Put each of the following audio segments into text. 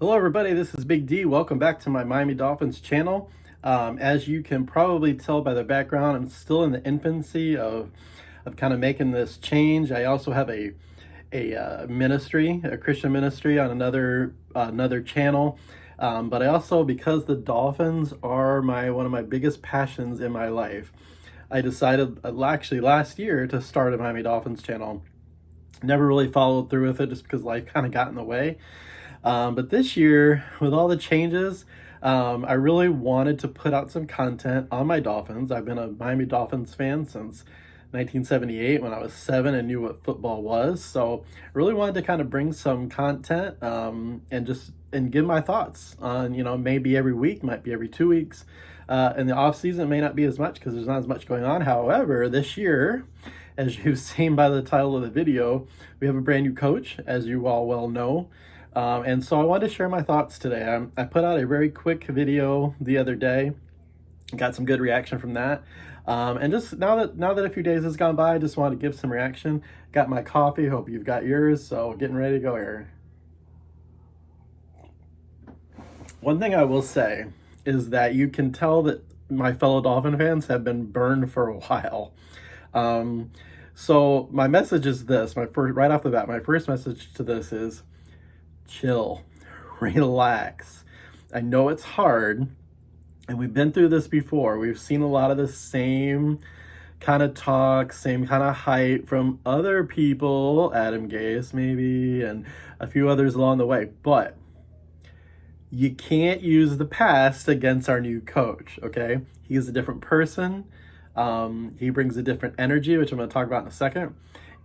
Hello everybody, this is Big D. Welcome back to my Miami Dolphins channel. As you can probably tell by the background, I'm still in the infancy of kind of making this change. I also have a ministry, a Christian ministry on another channel. But I also, because the Dolphins are one of my biggest passions in my life, I decided actually last year to start a Miami Dolphins channel. Never really followed through with it just because life kind of got in the way. But this year, with all the changes, I really wanted to put out some content on my Dolphins. I've been a Miami Dolphins fan since 1978 when I was 7 and knew what football was. So I really wanted to kind of bring some content and give my thoughts on, maybe every week, might be every 2 weeks. In the off season, it may not be as much because there's not as much going on. However, this year, as you've seen by the title of the video, we have a brand new coach, as you all well know. And so I wanted to share my thoughts today. I put out a very quick video the other day, got some good reaction from that. And just now that a few days has gone by, I just wanted to give some reaction. Got my coffee, hope you've got yours, so getting ready to go here. One thing I will say is that you can tell that my fellow Dolphin fans have been burned for a while. So my message is this, right off the bat, my first message to this is, chill, relax. I know it's hard, and we've been through this before. We've seen a lot of the same kind of talk, same kind of hype from other people, Adam Gase maybe, and a few others along the way. But you can't use the past against our new coach, okay? He's a different person. He brings a different energy, which I'm going to talk about in a second.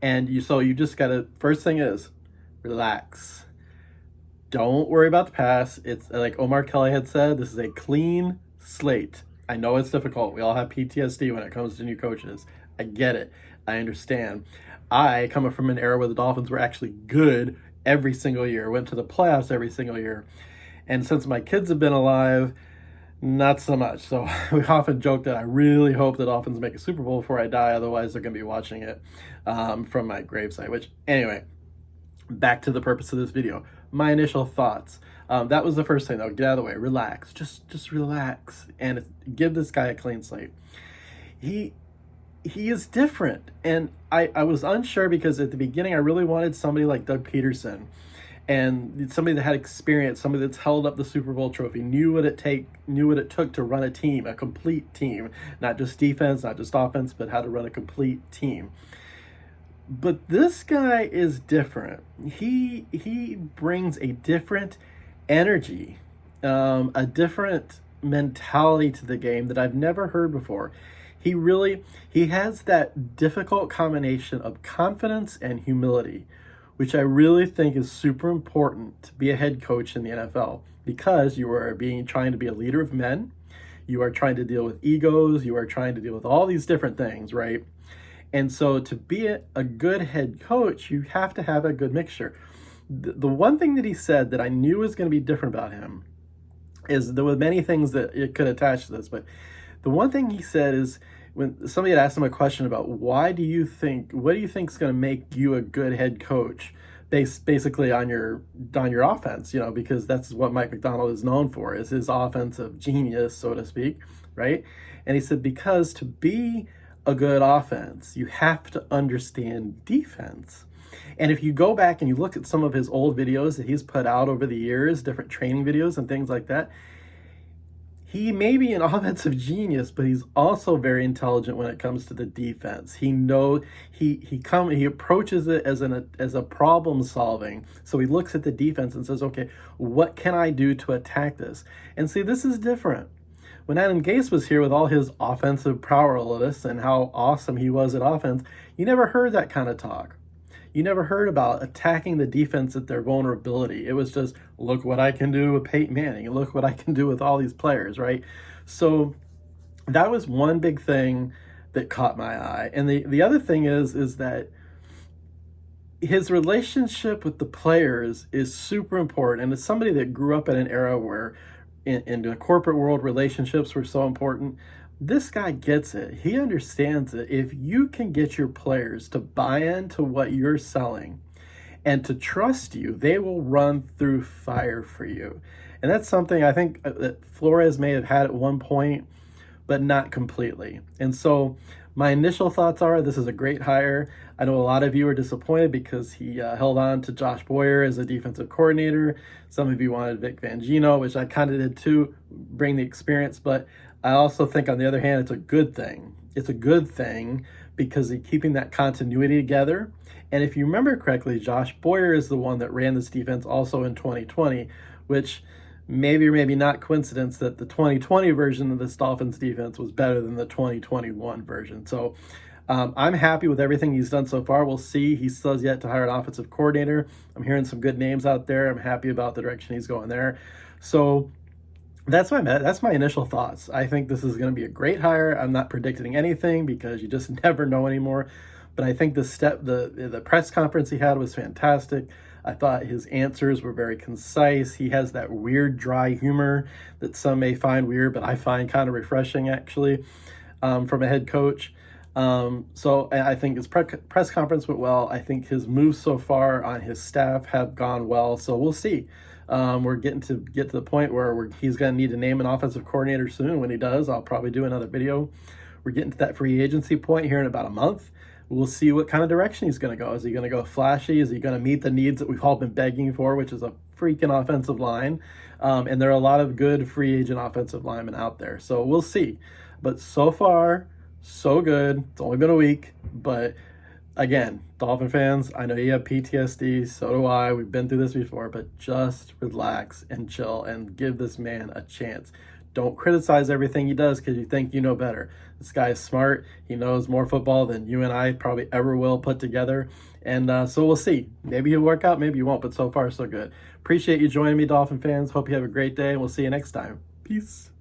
And you just got to, first thing is, relax. Don't worry about the past. It's like Omar Kelly had said, this is a clean slate. I know it's difficult. We all have PTSD when it comes to new coaches. I get it. I understand. I, coming from an era where the Dolphins were actually good every single year, went to the playoffs every single year. And since my kids have been alive, not so much. So we often joke that I really hope the Dolphins make a Super Bowl before I die. Otherwise, they're going to be watching it from my gravesite. Which, anyway, back to the purpose of this video. My initial thoughts. That was the first thing, though. Get out of the way. Relax. Just relax. And give this guy a clean slate. He is different. And I was unsure because at the beginning, I really wanted somebody like Doug Peterson. And somebody that had experience, somebody that's held up the Super Bowl trophy, knew what it took to run a team, a complete team. Not just defense, not just offense, but how to run a complete team. But this guy is different. He brings a different energy, a different mentality to the game that I've never heard before. He has that difficult combination of confidence and humility, which I really think is super important to be a head coach in the NFL, because you are trying to be a leader of men. You are trying to deal with egos. You are trying to deal with all these different things, right? And so to be a good head coach, you have to have a good mixture. The one thing that he said that I knew was going to be different about him is there were many things that it could attach to this, but the one thing he said is when somebody had asked him a question about what do you think is going to make you a good head coach basically on your offense, because that's what Mike McDaniel is known for, is his offensive genius, so to speak, right? And he said, because to be a good offense, you have to understand defense. And if you go back and you look at some of his old videos that he's put out over the years, different training videos and things like that, he may be an offensive genius, but he's also very intelligent when it comes to the defense. He approaches it as a problem solving. So he looks at the defense and says, okay, what can I do to attack this? And see, this is different. When Adam Gase was here with all his offensive prowess and how awesome he was at offense, you never heard that kind of talk. You never heard about attacking the defense at their vulnerability. It was just, look what I can do with Peyton Manning, and look what I can do with all these players, right? So that was one big thing that caught my eye. And the other thing is that his relationship with the players is super important. And as somebody that grew up in an era where in the corporate world, relationships were so important, this guy gets it. He understands it. If you can get your players to buy into what you're selling and to trust you. They will run through fire for you. And that's something I think that Flores may have had at one point, but not completely. And so my initial thoughts are this is a great hire. I know a lot of you are disappointed because he held on to Josh Boyer as a defensive coordinator. Some of you wanted Vic Fangio, which I kind of did too, bring the experience. But I also think, on the other hand, it's a good thing. It's a good thing because he's keeping that continuity together. And if you remember correctly, Josh Boyer is the one that ran this defense also in 2020, which maybe or maybe not coincidence that the 2020 version of this Dolphins defense was better than the 2021 version. So I'm happy with everything he's done so far. We'll see. He still has yet to hire an offensive coordinator. I'm hearing some good names out there. I'm happy about the direction he's going there. So that's my initial thoughts. I think this is going to be a great hire. I'm not predicting anything because you just never know anymore. But I think the press conference he had was fantastic. I thought his answers were very concise. He has that weird, dry humor that some may find weird, but I find kind of refreshing, actually, from a head coach. So I think his press conference went well. I think his moves so far on his staff have gone well. So we'll see. We're getting to the point where he's going to need to name an offensive coordinator soon. When he does, I'll probably do another video. We're getting to that free agency point here in about a month. We'll see what kind of direction he's going to go. Is he going to go flashy? Is he going to meet the needs that we've all been begging for, which is a freaking offensive line? And there are a lot of good free agent offensive linemen out there. So we'll see. But so far, so good. It's only been a week. But again, Dolphin fans, I know you have PTSD. So do I. We've been through this before. But just relax and chill and give this man a chance. Don't criticize everything he does because you think you know better. This guy is smart. He knows more football than you and I probably ever will put together. And so we'll see. Maybe he'll work out, maybe he won't, but so far so good. Appreciate you joining me, Dolphin fans. Hope you have a great day, and we'll see you next time. Peace.